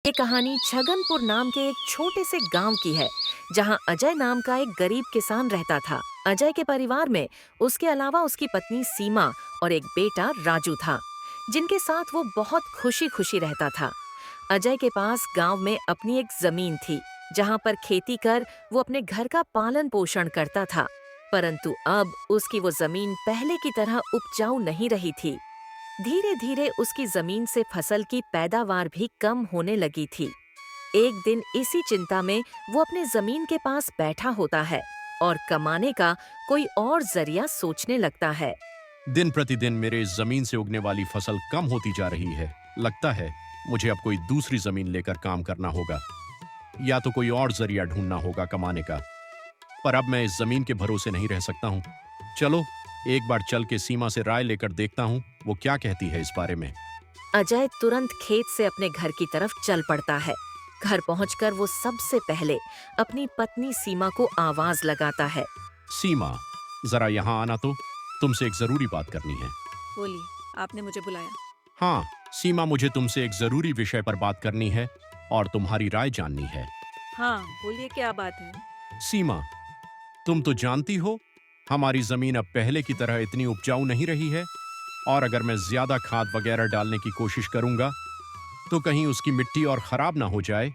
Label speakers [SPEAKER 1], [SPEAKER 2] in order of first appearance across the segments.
[SPEAKER 1] ये कहानी छगनपुर नाम के एक छोटे से गांव की है, जहां अजय नाम का एक गरीब किसान रहता था। अजय के परिवार में उसके अलावा उसकी पत्नी सीमा और एक बेटा राजू था, जिनके साथ वो बहुत खुशी खुशी रहता था। अजय के पास गांव में अपनी एक जमीन थी, जहां पर खेती कर वो अपने घर का पालन पोषण करता था। परंतु अब उसकी वो जमीन पहले की तरह उपजाऊ नहीं रही थी। धीरे धीरे उसकी जमीन से फसल की पैदावार भी कम होने लगी थी। एक दिन इसी चिंता में वो अपने जमीन के पास बैठा होता है और कमाने का कोई और जरिया सोचने लगता है।
[SPEAKER 2] दिन प्रतिदिन मेरे इस जमीन से उगने वाली फसल कम होती जा रही है। लगता है मुझे अब कोई दूसरी जमीन लेकर काम करना होगा या तो कोई और जरिया ढूंढना होगा कमाने का। पर अब मैं इस जमीन के भरोसे नहीं रह सकता हूँ। चलो एक बार चल के सीमा से राय लेकर देखता हूँ वो क्या कहती है इस बारे में।
[SPEAKER 1] अजय तुरंत खेत से अपने घर की तरफ चल पड़ता है। घर पहुंचकर वो सबसे पहले अपनी पत्नी सीमा को आवाज लगाता है।
[SPEAKER 2] सीमा, जरा यहाँ आना तो, तुमसे एक जरूरी बात करनी है।
[SPEAKER 3] बोलिए, आपने मुझे बुलाया।
[SPEAKER 2] हाँ सीमा, मुझे तुमसे एक जरूरी विषय पर बात करनी है और तुम्हारी राय जाननी है।
[SPEAKER 3] हाँ, बोलिए क्या बात है।
[SPEAKER 2] सीमा, तुम तो जानती हो हमारी जमीन अब पहले की तरह इतनी उपजाऊ नहीं रही है, और अगर मैं ज्यादा खाद वगैरह डालने की कोशिश करूंगा तो कहीं उसकी मिट्टी और खराब ना हो जाए।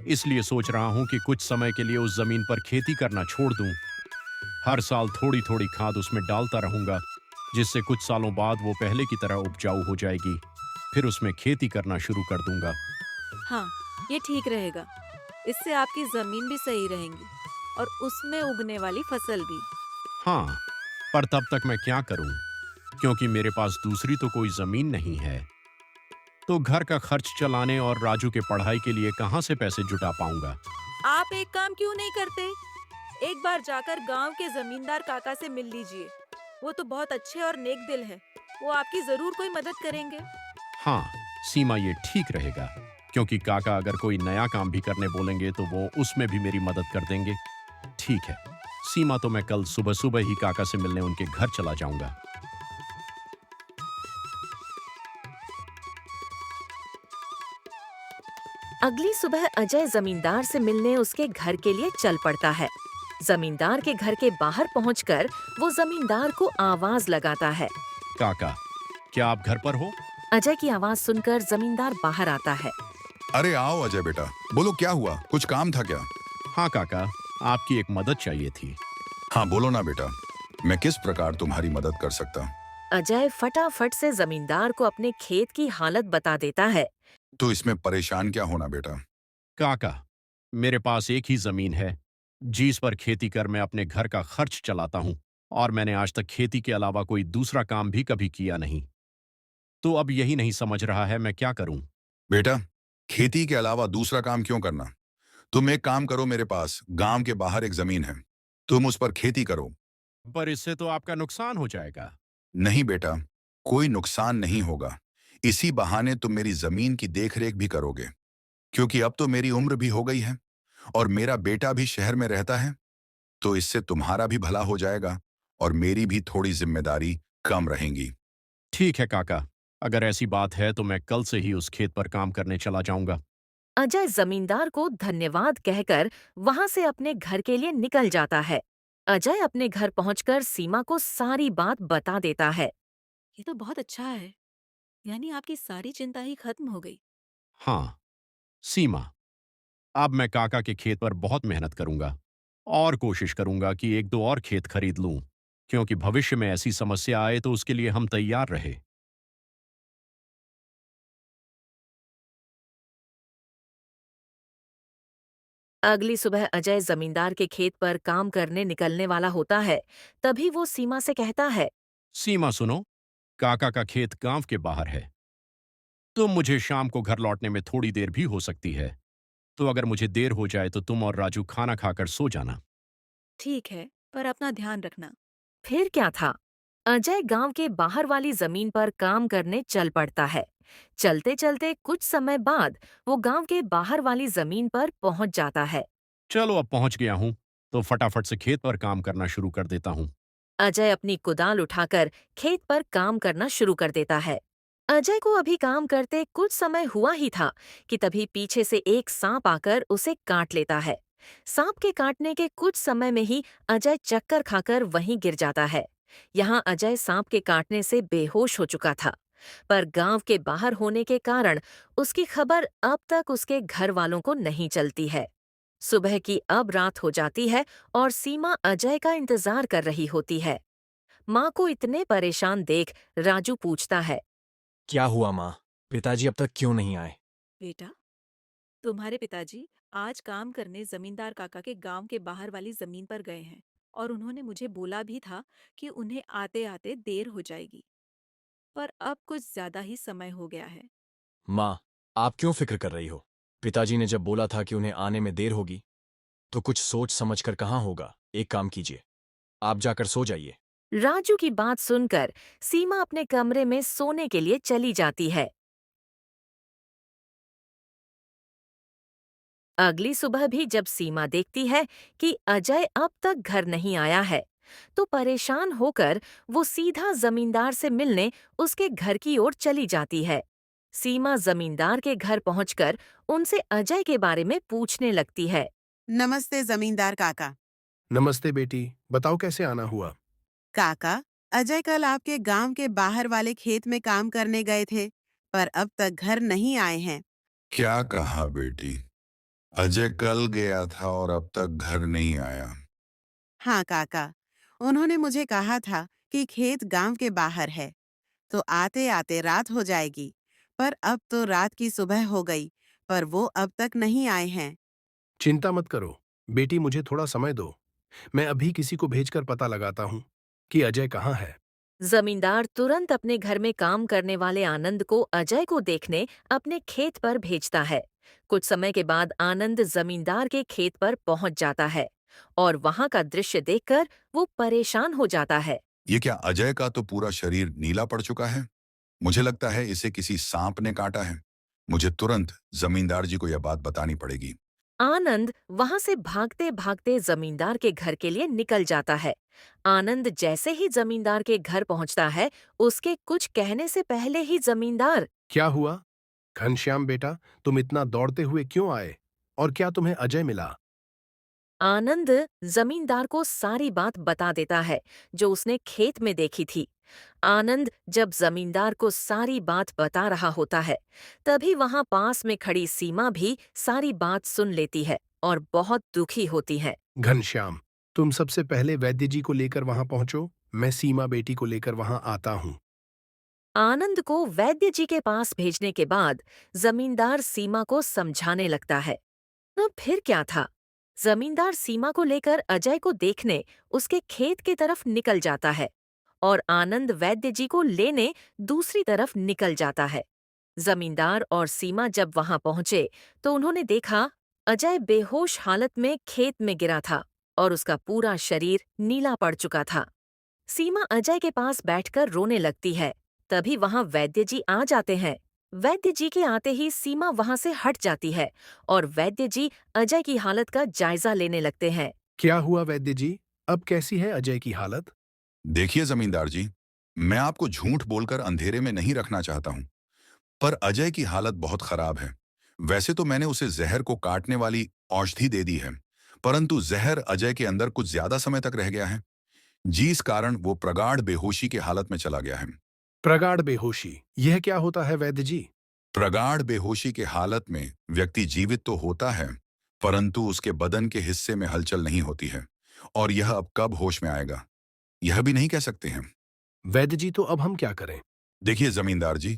[SPEAKER 2] इसलिए सोच रहा हूं कि कुछ समय के लिए उस जमीन पर खेती करना छोड़ दूं। हर साल थोड़ी थोड़ी खाद उसमें डालता रहूंगा, जिससे कुछ सालों बाद वो पहले की तरह उपजाऊ हो जाएगी। फिर उसमें खेती करना शुरू कर दूंगा।
[SPEAKER 3] हाँ, ये ठीक रहेगा। इससे आपकी जमीन भी सही रहेंगी और उसमें उगने वाली फसल भी।
[SPEAKER 2] हाँ, पर तब तक मैं क्या करूं, क्योंकि मेरे पास दूसरी तो कोई जमीन नहीं है। तो घर का खर्च चलाने और राजू के पढ़ाई के लिए कहाँ से पैसे जुटा पाऊंगा।
[SPEAKER 3] आप एक काम क्यों नहीं करते? एक बार जाकर गांव के जमींदार काका से मिल लीजिए। वो तो बहुत अच्छे और नेक दिल है। वो आपकी जरूर कोई मदद करेंगे।
[SPEAKER 2] हाँ सीमा, ये ठीक रहेगा, क्योंकि काका अगर कोई नया काम भी करने बोलेंगे तो वो उसमें भी मेरी मदद कर देंगे। ठीक है सीमा, तो मैं कल सुबह सुबह ही काका से मिलने उनके घर चला जाऊंगा।
[SPEAKER 1] अगली सुबह अजय जमींदार से मिलने उसके घर के लिए चल पड़ता है। जमींदार के घर के बाहर पहुंचकर वो जमींदार को आवाज लगाता है।
[SPEAKER 2] काका, क्या आप घर पर हो?
[SPEAKER 1] अजय की आवाज सुनकर जमींदार बाहर आता है।
[SPEAKER 4] अरे आओ अजय बेटा, बोलो क्या हुआ, कुछ काम था क्या?
[SPEAKER 2] हाँ काका, आपकी एक मदद चाहिए थी।
[SPEAKER 4] हाँ बोलो ना बेटा, मैं किस प्रकार तुम्हारी मदद कर सकता?
[SPEAKER 1] अजय फटाफट से जमींदार को अपने खेत की हालत बता देता है।
[SPEAKER 4] तो इसमें परेशान क्या होना बेटा।
[SPEAKER 2] काका, मेरे पास एक ही जमीन है जिस पर खेती कर मैं अपने घर का खर्च चलाता हूँ, और मैंने आज तक खेती के अलावा कोई दूसरा काम भी कभी किया नहीं। तो अब यही नहीं समझ रहा है मैं क्या करूं।
[SPEAKER 4] बेटा, खेती के अलावा दूसरा काम क्यों करना? तुम एक काम करो, मेरे पास गांव के बाहर एक जमीन है, तुम उस पर खेती करो।
[SPEAKER 2] पर इससे तो आपका नुकसान हो जाएगा।
[SPEAKER 4] नहीं बेटा, कोई नुकसान नहीं होगा। इसी बहाने तुम मेरी जमीन की देखरेख भी करोगे, क्योंकि अब तो मेरी उम्र भी हो गई है और मेरा बेटा भी शहर में रहता है। तो इससे तुम्हारा भी भला हो जाएगा और मेरी भी थोड़ी जिम्मेदारी कम रहेंगी।
[SPEAKER 2] ठीक है काका, अगर ऐसी बात है तो मैं कल से ही उस खेत पर काम करने चला जाऊंगा।
[SPEAKER 1] अजय जमींदार को धन्यवाद कहकर वहां से अपने घर के लिए निकल जाता है। अजय अपने घर पहुंचकर सीमा को सारी बात बता देता है।
[SPEAKER 3] ये तो बहुत अच्छा है। यानी आपकी सारी चिंता ही खत्म हो गई।
[SPEAKER 2] हाँ सीमा, अब मैं काका के खेत पर बहुत मेहनत करूंगा और कोशिश करूंगा कि एक दो और खेत खरीद लूं, क्योंकि भविष्य में ऐसी समस्या आए तो उसके लिए हम तैयार रहे।
[SPEAKER 1] अगली सुबह अजय जमींदार के खेत पर काम करने निकलने वाला होता है। तभी वो सीमा से कहता है।
[SPEAKER 2] सीमा सुनो, काका का खेत गांव के बाहर है, तो मुझे शाम को घर लौटने में थोड़ी देर भी हो सकती है। तो अगर मुझे देर हो जाए तो तुम और राजू खाना खाकर सो जाना।
[SPEAKER 3] ठीक है, पर अपना ध्यान रखना।
[SPEAKER 1] फिर क्या था, अजय गांव के बाहर वाली जमीन पर काम करने चल पड़ता है। चलते चलते कुछ समय बाद वो गांव के बाहर वाली जमीन पर पहुंच जाता है।
[SPEAKER 2] चलो अब पहुंच गया हूं, तो फटाफट से खेत पर काम करना शुरू कर देता हूं।
[SPEAKER 1] अजय अपनी कुदाल उठाकर खेत पर काम करना शुरू कर देता है। अजय को अभी काम करते कुछ समय हुआ ही था कि तभी पीछे से एक सांप आकर उसे काट लेता है। सांप के काटने के कुछ समय में ही अजय चक्कर खाकर वहीं गिर जाता है। यहाँ अजय सांप के काटने से बेहोश हो चुका था, पर गांव के बाहर होने के कारण उसकी खबर अब तक उसके घर वालों को नहीं चलती है। सुबह की अब रात हो जाती है और सीमा अजय का इंतजार कर रही होती है। माँ को इतने परेशान देख राजू पूछता है।
[SPEAKER 5] क्या हुआ माँ? पिताजी अब तक क्यों नहीं आए?
[SPEAKER 3] बेटा, तुम्हारे पिताजी आज काम करने जमींदार काका के गांव के बाहर वाली जमीन पर गए हैं और उन्होंने मुझे बोला भी था कि उन्हें आते आते देर हो जाएगी, पर अब कुछ ज्यादा ही समय हो गया है।
[SPEAKER 5] माँ, आप क्यों फिक्र कर रही हो? पिताजी ने जब बोला था कि उन्हें आने में देर होगी, तो कुछ सोच समझ कर कहाँ होगा। एक काम कीजिए, आप जाकर सो जाइए।
[SPEAKER 1] राजू की बात सुनकर सीमा अपने कमरे में सोने के लिए चली जाती है। अगली सुबह भी जब सीमा देखती है कि अजय अब तक घर नहीं आया है, तो परेशान होकर वो सीधा जमींदार से मिलने उसके घर की ओर चली जाती है। सीमा जमींदार के घर पहुंचकर उनसे अजय के बारे में पूछने लगती है।
[SPEAKER 6] नमस्ते जमींदार काका।
[SPEAKER 7] नमस्ते बेटी, बताओ कैसे आना हुआ?
[SPEAKER 6] काका, अजय कल आपके गांव के बाहर वाले खेत में काम करने गए थे, पर अब तक घर नहीं आए हैं।
[SPEAKER 4] क्या कहा बेटी? अजय कल गया था और अब तक घर नहीं आया।
[SPEAKER 6] हाँ काका, उन्होंने मुझे कहा था कि खेत गांव के बाहर है, तो आते आते रात हो जाएगी। पर अब तो रात की सुबह हो गई, पर वो अब तक नहीं आए हैं।
[SPEAKER 7] चिंता मत करो, बेटी मुझे थोड़ा समय दो। मैं अभी किसी को भेजकर पता लगाता हूँ कि अजय कहाँ है।
[SPEAKER 1] जमींदार तुरंत अपने घर में काम करने वाले आनंद को अजय को देखने अपने खेत पर भेजता है। कुछ समय के बाद आनंद जमींदार के खेत पर पहुंच जाता है और वहां का दृश्य देखकर वो परेशान हो जाता है।
[SPEAKER 4] ये क्या अजय का तो पूरा शरीर नीला पड़ चुका है। मुझे लगता है इसे किसी सांप ने काटा है। मुझे तुरंत जमींदार जी को यह बात बतानी पड़ेगी।
[SPEAKER 1] आनंद वहां से भागते भागते जमींदार के घर के लिए निकल जाता है। आनंद जैसे ही जमींदार के घर पहुंचता है, उसके कुछ कहने से पहले ही जमींदार।
[SPEAKER 7] क्या हुआ? घनश्याम बेटा, तुम इतना दौड़ते हुए क्यों आए? और क्या तुम्हें अजय मिला?
[SPEAKER 1] आनंद जमींदार को सारी बात बता देता है जो उसने खेत में देखी थी। आनंद जब जमींदार को सारी बात बता रहा होता है, तभी वहां पास में खड़ी सीमा भी सारी बात सुन लेती है और बहुत दुखी होती है।
[SPEAKER 7] घनश्याम, तुम सबसे पहले वैद्य जी को लेकर वहां पहुंचो। मैं सीमा बेटी को लेकर वहां आता हूँ।
[SPEAKER 1] आनंद को वैद्य जी के पास भेजने के बाद जमींदार सीमा को समझाने लगता है। तो फिर क्या था? जमींदार सीमा को लेकर अजय को देखने उसके खेत की तरफ निकल जाता है और आनंद वैद्य जी को लेने दूसरी तरफ निकल जाता है। जमींदार और सीमा जब वहां पहुंचे तो उन्होंने देखा अजय बेहोश हालत में खेत में गिरा था और उसका पूरा शरीर नीला पड़ चुका था। सीमा अजय के पास बैठकर रोने लगती है। तभी वहां वैद्य जी आ जाते हैं। वैद्य जी के आते ही सीमा वहां से हट जाती है और वैद्य जी अजय की हालत का जायजा लेने लगते हैं।
[SPEAKER 7] क्या हुआ वैद्य जी? अब कैसी है अजय की हालत?
[SPEAKER 4] देखिए जमींदार जी, मैं आपको झूठ बोलकर अंधेरे में नहीं रखना चाहता हूँ, पर अजय की हालत बहुत खराब है। वैसे तो मैंने उसे जहर को काटने वाली औषधि दे दी है, परंतु जहर अजय के अंदर कुछ ज्यादा समय तक रह गया है, जिस कारण वो प्रगाढ़ बेहोशी की हालत में चला गया है।
[SPEAKER 7] प्रगाढ़ बेहोशी, यह क्या होता है वैद्य जी?
[SPEAKER 4] प्रगाढ़ बेहोशी की हालत में व्यक्ति जीवित तो होता है, परंतु उसके बदन के हिस्से में हलचल नहीं होती है, और यह अब कब होश में आएगा, यह भी नहीं कह सकते हैं।
[SPEAKER 7] वैद्य जी, तो अब हम क्या करें?
[SPEAKER 4] देखिए जमींदार जी,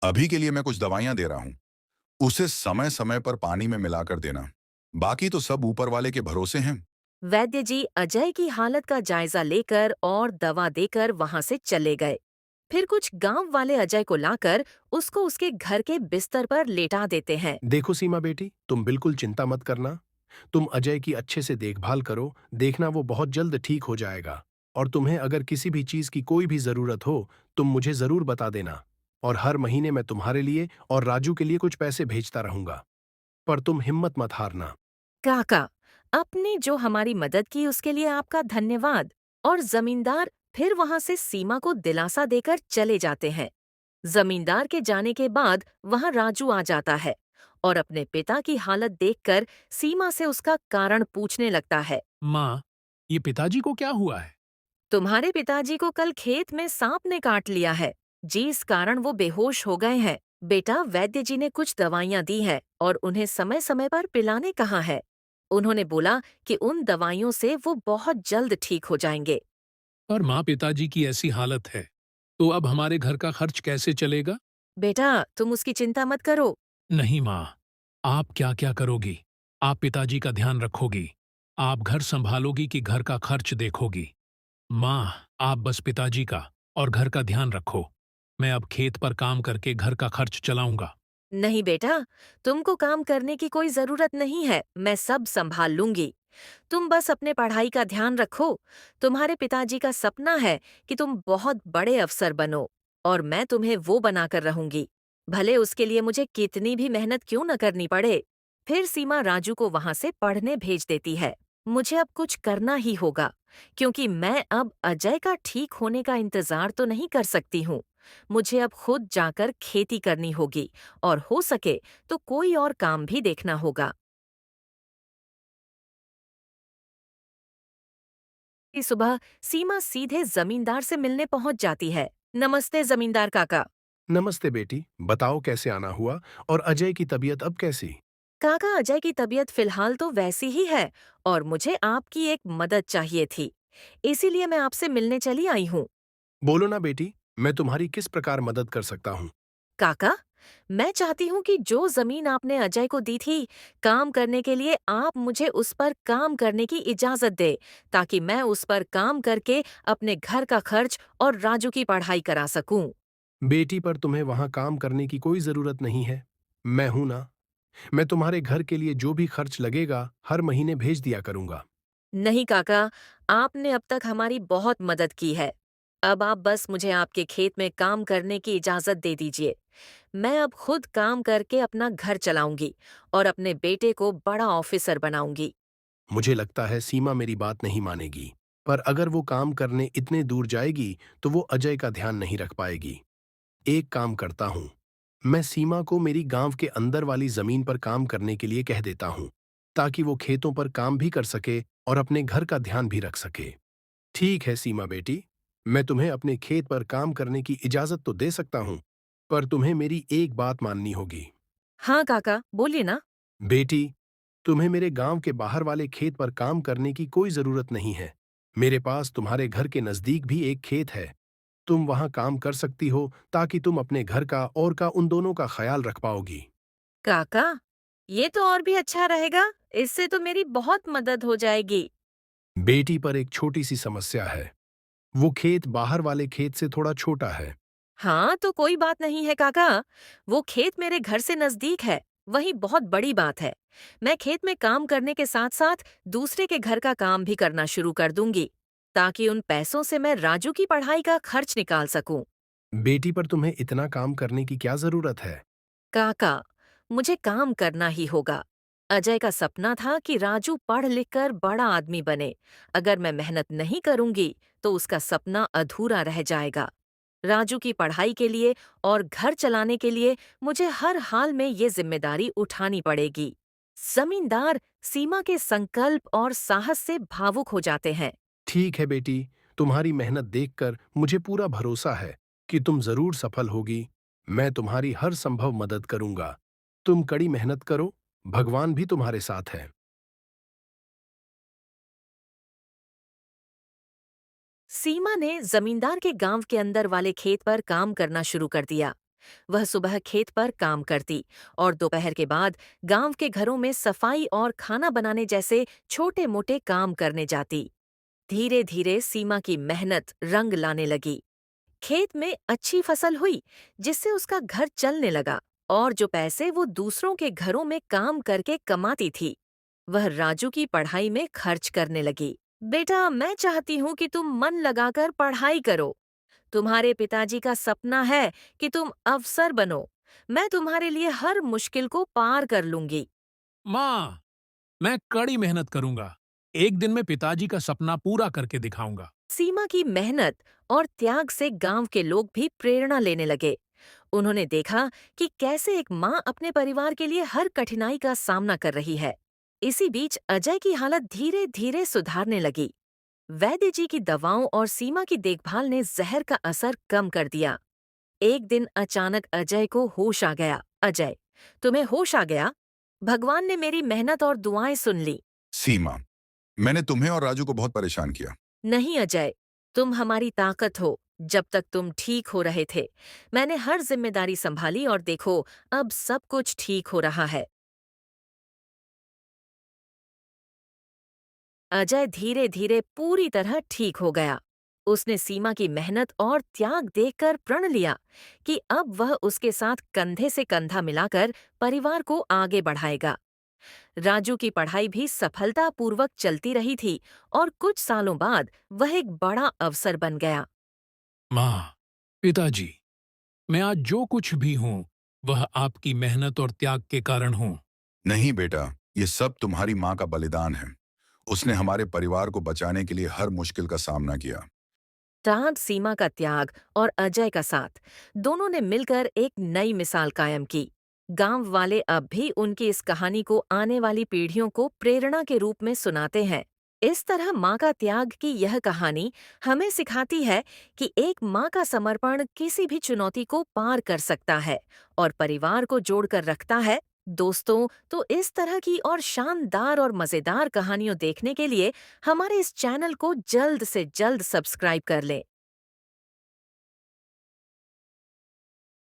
[SPEAKER 4] अभी के लिए मैं कुछ दवाइयां दे रहा हूं, उसे समय समय पर पानी में मिलाकर देना। बाकी तो सब ऊपर वाले के भरोसे हैं।
[SPEAKER 1] वैद्य जी अजय की हालत का जायजा लेकर और दवा देकर वहां से चले गए। फिर कुछ गांव वाले अजय को लाकर उसको उसके घर के बिस्तर पर लेटा देते हैं।
[SPEAKER 7] देखो सीमा बेटी, तुम बिल्कुल चिंता मत करना। तुम अजय की अच्छे से देखभाल करो, देखना वो बहुत जल्द ठीक हो जाएगा। और तुम्हें अगर किसी भी चीज की कोई भी जरूरत हो, तुम मुझे जरूर बता देना। और हर महीने मैं तुम्हारे लिए और राजू के लिए कुछ पैसे भेजता रहूंगा। पर तुम हिम्मत मत हारना।
[SPEAKER 1] काका, आपने जो हमारी मदद की उसके लिए आपका धन्यवाद। और जमींदार फिर वहां से सीमा को दिलासा देकर चले जाते हैं। जमींदार के जाने के बाद वहां राजू आ जाता है और अपने पिता की हालत देखकर सीमा से उसका कारण पूछने लगता है।
[SPEAKER 7] माँ, ये पिताजी को क्या हुआ है?
[SPEAKER 1] तुम्हारे पिताजी को कल खेत में सांप ने काट लिया है, जिस कारण वो बेहोश हो गए हैं। बेटा, वैद्य जी ने कुछ दवाइयाँ दी है और उन्हें समय समय पर पिलाने कहा है। उन्होंने बोला कि उन दवाइयों से वो बहुत जल्द ठीक हो जाएंगे।
[SPEAKER 7] पर माँ, पिताजी की ऐसी हालत है, तो अब हमारे घर का खर्च कैसे चलेगा?
[SPEAKER 1] बेटा, तुम उसकी चिंता मत करो।
[SPEAKER 7] नहीं माँ, आप क्या क्या करोगी? आप पिताजी का ध्यान रखोगी, आप घर संभालोगी कि घर का खर्च देखोगी? माँ, आप बस पिताजी का और घर का ध्यान रखो। मैं अब खेत पर काम करके घर का खर्च चलाऊंगा।
[SPEAKER 1] नहीं बेटा, तुमको काम करने की कोई जरूरत नहीं है, मैं सब संभाल लूंगी। तुम बस अपने पढ़ाई का ध्यान रखो। तुम्हारे पिताजी का सपना है कि तुम बहुत बड़े अफसर बनो और मैं तुम्हें वो बनाकर रहूंगी, भले उसके लिए मुझे कितनी भी मेहनत क्यों न करनी पड़े। फिर सीमा राजू को वहां से पढ़ने भेज देती है। मुझे अब कुछ करना ही होगा, क्योंकि मैं अब अजय का ठीक होने का इंतजार तो नहीं कर सकती हूँ। मुझे अब खुद जाकर खेती करनी होगी और हो सके तो कोई और काम भी देखना होगा। की सुबह सीमा सीधे जमींदार से मिलने पहुंच जाती है। नमस्ते जमींदार काका।
[SPEAKER 7] नमस्ते बेटी, बताओ कैसे आना हुआ और अजय की तबीयत अब कैसी?
[SPEAKER 1] काका, अजय की तबीयत फिलहाल तो वैसी ही है और मुझे आपकी एक मदद चाहिए थी, इसीलिए मैं आपसे मिलने चली आई हूँ।
[SPEAKER 7] बोलो ना बेटी, मैं तुम्हारी किस प्रकार मदद कर सकता हूँ?
[SPEAKER 1] काका, मैं चाहती हूँ कि जो जमीन आपने अजय को दी थी काम करने के लिए, आप मुझे उस पर काम करने की इजाजत दे, ताकि मैं उस पर काम करके अपने घर का खर्च और राजू की पढ़ाई करा सकूं।
[SPEAKER 7] बेटी, पर तुम्हें वहां काम करने की कोई जरूरत नहीं है। मैं हूं ना। मैं तुम्हारे घर के लिए जो भी खर्च लगेगा हर महीने भेज दिया करूंगा।
[SPEAKER 1] नहीं काका, आपने अब तक हमारी बहुत मदद की है। अब आप बस मुझे आपके खेत में काम करने की इजाजत दे दीजिए। मैं अब खुद काम करके अपना घर चलाऊंगी और अपने बेटे को बड़ा ऑफिसर बनाऊंगी।
[SPEAKER 7] मुझे लगता है सीमा मेरी बात नहीं मानेगी, पर अगर वो काम करने इतने दूर जाएगी तो वो अजय का ध्यान नहीं रख पाएगी। एक काम करता हूँ, मैं सीमा को मेरी गांव के अंदर वाली जमीन पर काम करने के लिए कह देता हूँ, ताकि वो खेतों पर काम भी कर सके और अपने घर का ध्यान भी रख सके। ठीक है सीमा बेटी, मैं तुम्हें अपने खेत पर काम करने की इजाजत तो दे सकता हूँ, पर तुम्हें मेरी एक बात माननी होगी।
[SPEAKER 1] हाँ काका, बोलिए ना।
[SPEAKER 7] बेटी, तुम्हें मेरे गांव के बाहर वाले खेत पर काम करने की कोई जरूरत नहीं है। मेरे पास तुम्हारे घर के नजदीक भी एक खेत है। तुम वहां काम कर सकती हो, ताकि तुम अपने घर का और का उन दोनों का ख्याल रख पाओगी।
[SPEAKER 1] काका, ये तो और भी अच्छा रहेगा, इससे तो मेरी बहुत मदद हो जाएगी।
[SPEAKER 7] बेटी, पर एक छोटी सी समस्या है। वो खेत बाहर वाले खेत से थोड़ा छोटा है।
[SPEAKER 1] हाँ, तो कोई बात नहीं है काका, वो खेत मेरे घर से नजदीक है, वही बहुत बड़ी बात है। मैं खेत में काम करने के साथ साथ दूसरे के घर का काम भी करना शुरू कर दूंगी, ताकि उन पैसों से मैं राजू की पढ़ाई का खर्च निकाल सकूं।
[SPEAKER 7] बेटी, पर तुम्हें इतना काम करने की क्या जरूरत है?
[SPEAKER 1] काका, मुझे काम करना ही होगा। अजय का सपना था कि राजू पढ़ लिख कर बड़ा आदमी बने। अगर मैं मेहनत नहीं करूंगी तो उसका सपना अधूरा रह जाएगा। राजू की पढ़ाई के लिए और घर चलाने के लिए मुझे हर हाल में ये जिम्मेदारी उठानी पड़ेगी। जमींदार सीमा के संकल्प और साहस से भावुक हो जाते हैं।
[SPEAKER 7] ठीक है बेटी, तुम्हारी मेहनत देखकर मुझे पूरा भरोसा है कि तुम जरूर सफल होगी। मैं तुम्हारी हर संभव मदद करूंगा। तुम कड़ी मेहनत करो, भगवान भी तुम्हारे साथ है।
[SPEAKER 1] सीमा ने जमींदार के गांव के अंदर वाले खेत पर काम करना शुरू कर दिया। वह सुबह खेत पर काम करती और दोपहर के बाद गांव के घरों में सफाई और खाना बनाने जैसे छोटे मोटे काम करने जाती। धीरे धीरे सीमा की मेहनत रंग लाने लगी। खेत में अच्छी फसल हुई, जिससे उसका घर चलने लगा और जो पैसे वो दूसरों के घरों में काम करके कमाती थी, वह राजू की पढ़ाई में खर्च करने लगी। बेटा, मैं चाहती हूँ कि तुम मन लगाकर पढ़ाई करो। तुम्हारे पिताजी का सपना है कि तुम अफसर बनो। मैं तुम्हारे लिए हर मुश्किल को पार कर लूंगी।
[SPEAKER 8] माँ, मैं कड़ी मेहनत करूंगा। एक दिन मैं पिताजी का सपना पूरा करके दिखाऊंगा।
[SPEAKER 1] सीमा की मेहनत और त्याग से गांव के लोग भी प्रेरणा लेने लगे। उन्होंने देखा कि कैसे एक माँ अपने परिवार के लिए हर कठिनाई का सामना कर रही है। इसी बीच अजय की हालत धीरे धीरे सुधारने लगी। वैद्य जी की दवाओं और सीमा की देखभाल ने जहर का असर कम कर दिया। एक दिन अचानक अजय को होश आ गया। अजय, तुम्हें होश आ गया? भगवान ने मेरी मेहनत और दुआएं सुन ली।
[SPEAKER 4] सीमा, मैंने तुम्हें और राजू को बहुत परेशान किया।
[SPEAKER 1] नहीं अजय, तुम हमारी ताकत हो। जब तक तुम ठीक हो रहे थे, मैंने हर जिम्मेदारी संभाली और देखो, अब सब कुछ ठीक हो रहा है। अजय धीरे धीरे पूरी तरह ठीक हो गया। उसने सीमा की मेहनत और त्याग देखकर प्रण लिया कि अब वह उसके साथ कंधे से कंधा मिलाकर परिवार को आगे बढ़ाएगा। राजू की पढ़ाई भी सफलतापूर्वक चलती रही थी और कुछ सालों बाद वह एक बड़ा अवसर बन गया।
[SPEAKER 8] माँ, पिताजी, मैं आज जो कुछ भी हूँ वह आपकी मेहनत और त्याग के कारण हूँ।
[SPEAKER 4] नहीं बेटा, ये सब तुम्हारी माँ का बलिदान है। उसने हमारे परिवार को बचाने के लिए हर मुश्किल का सामना किया।
[SPEAKER 1] टाग, सीमा का त्याग और अजय का साथ, दोनों ने मिलकर एक नई मिसाल कायम की। गांव वाले अब भी उनकी इस कहानी को आने वाली पीढ़ियों को प्रेरणा के रूप में सुनाते हैं। इस तरह माँ का त्याग की यह कहानी हमें सिखाती है कि एक माँ का समर्पण किसी भी चुनौती को पार कर सकता है और परिवार को जोड़कर रखता है। दोस्तों, तो इस तरह की और शानदार और मजेदार कहानियों देखने के लिए हमारे इस चैनल को जल्द से जल्द सब्सक्राइब कर लें।